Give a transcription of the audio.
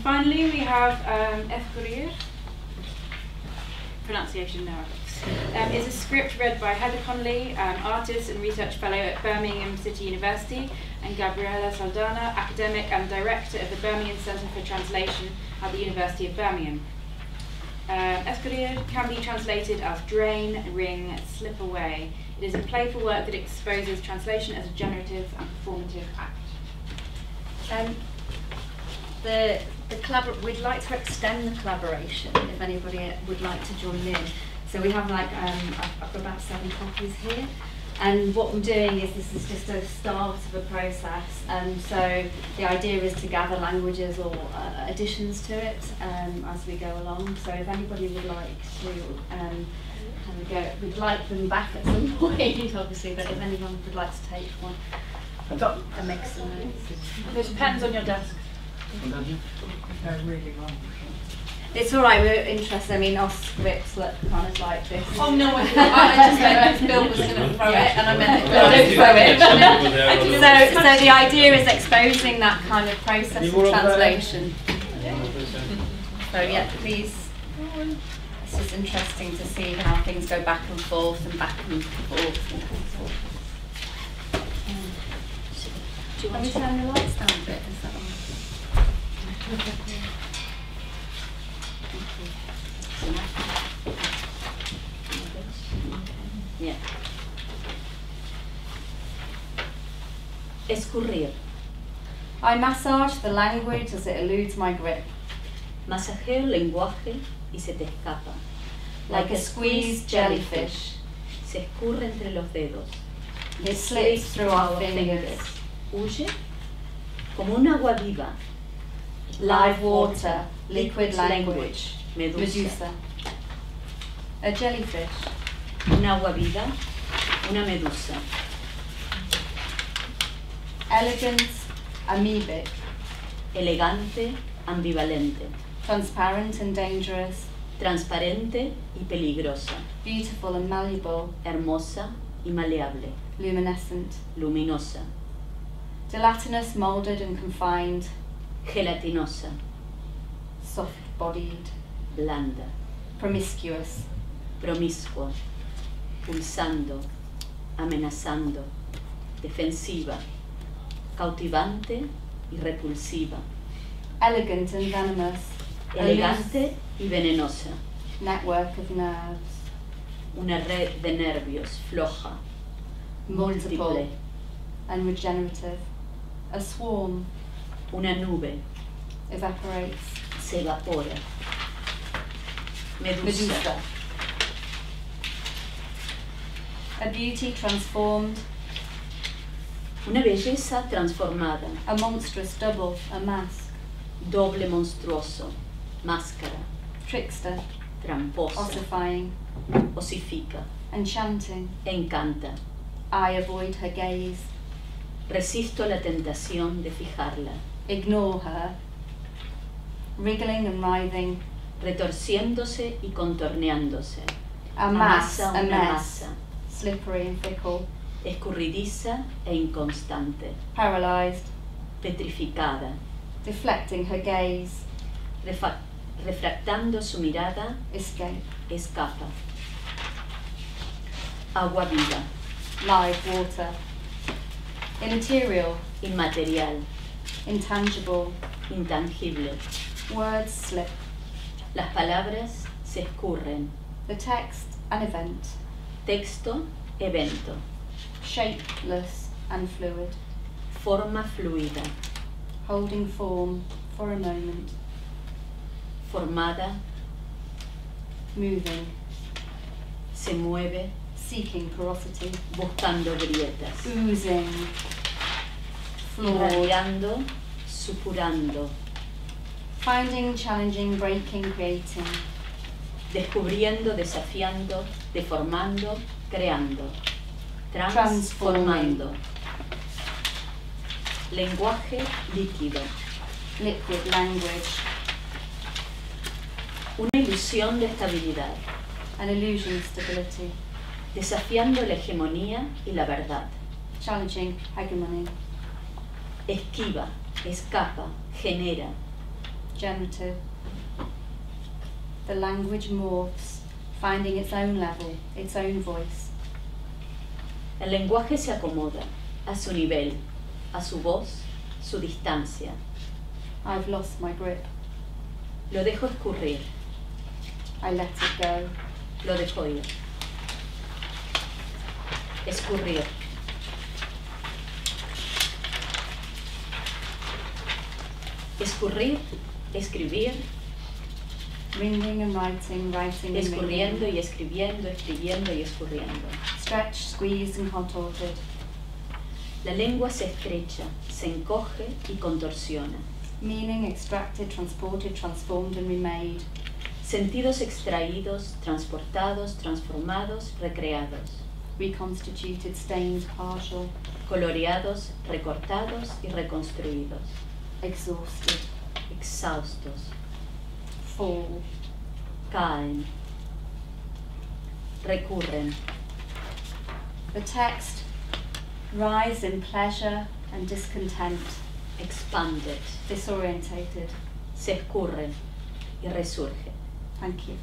finally, we have Escurrir. Pronunciation now. It's a script read by Heather Connelly, artist and research fellow at Birmingham City University, and Gabriela Saldanha, academic and director of the Birmingham Centre for Translation at the University of Birmingham. Escurrir can be translated as drain, ring, slip away. It is a playful work that exposes translation as a generative and performative act. We'd like to extend the collaboration if anybody would like to join in. So we have like, I've got about 7 copies here. And what we're doing is this is just a start of a process. And so the idea is to gather languages or additions to it as we go along. So if anybody would like to have a go, we'd like them back at some point, obviously, but if anyone would like to take one, a mix of notes. There's pens on your desk. They're really long. It's all right, we're interested. I mean, our scripts look kind of like this. Oh no, I just meant Bill was going to throw it, and I meant Bill didn't throw it. So the idea is exposing that kind of process of translation. So yeah, please. It's just interesting to see how things go back and forth and back and forth and back and forth. Do you want to turn the lights down a bit? Is that all right? Yeah. Escurrir. I massage the language as it eludes my grip. Masajeo el lenguaje y se te escapa. Like a squeezed jellyfish. Se escurre entre los dedos. It slips through our fingers. Huye como un agua viva. Live water, liquid language. Medusa. A jellyfish. Un agua viva, una medusa. Elegant, amoebic. Elegante, ambivalente. Transparent and dangerous. Transparente y peligrosa. Beautiful and malleable. Hermosa y maleable. Luminescent. Luminosa. Gelatinous, moulded and confined. Gelatinosa. Soft-bodied. Blanda. Promiscuous. Promiscua. Pulsando. Amenazando. Defensiva. Cautivante y repulsiva. Elegant and venomous. Elegante y venenosa. Network of nerves. Una red de nervios floja. Multiple Múltiple. and regenerative. A swarm. Una nube. Evaporates. Se evapora. Medusa. Medusa. A beauty transformed. Una belleza transformada. A monstrous double. A mask. Doble monstruoso. Máscara. Trickster. Tramposa. Ossifying. Osifica. Enchanting. Encanta. I avoid her gaze. Resisto la tentación de fijarla. Ignore her. Wriggling and writhing. Retorciéndose y contorneándose. A mass, Amasa a una mess. masa. Slippery and fickle. Escurridiza e inconstante. Paralyzed. Petrificada. Deflecting her gaze. Refractando su mirada. Escape. Escapa. Agua viva. Live water. Immaterial. Inmaterial. Intangible. Intangible. Words slip. Las palabras se escurren. The text, an event. Texto, evento. Shapeless and fluid. Forma fluida. Holding form for a moment. Formada. Moving. Se mueve. Seeking porosity. Buscando grietas. Oozing. Flawed. Irradiando, supurando. Finding, challenging, breaking, creating. Descubriendo, desafiando, deformando, creando. Transforming. Transformando. Lenguaje líquido. Liquid language. Una ilusión de estabilidad. An illusion of stability. Desafiando la hegemonía y la verdad. Challenging hegemony. Esquiva, escapa, genera. Genitive. The language morphs, finding its own level, its own voice. El lenguaje se acomoda a su nivel, a su voz, su distancia. I've lost my grip. Lo dejo escurrir, I let it go. lo dejo ir. Escurrir. Escurrir, escribir, Ringing and writing, writing and escurriendo ringing. y escribiendo, escribiendo y escurriendo. Stretched, squeezed and contorted. La lengua se estrecha, se encoge y contorsiona. Meaning extracted, transported, transformed and remade. Sentidos extraídos, transportados, transformados, recreados. Reconstituted, stained, partial. Coloreados, recortados y reconstruidos. Exhausted. Exhaustos. Fall. Caen. Recurren. The text, rise in pleasure and discontent. Expanded. Disorientated. Se escurre y resurge. Thank you.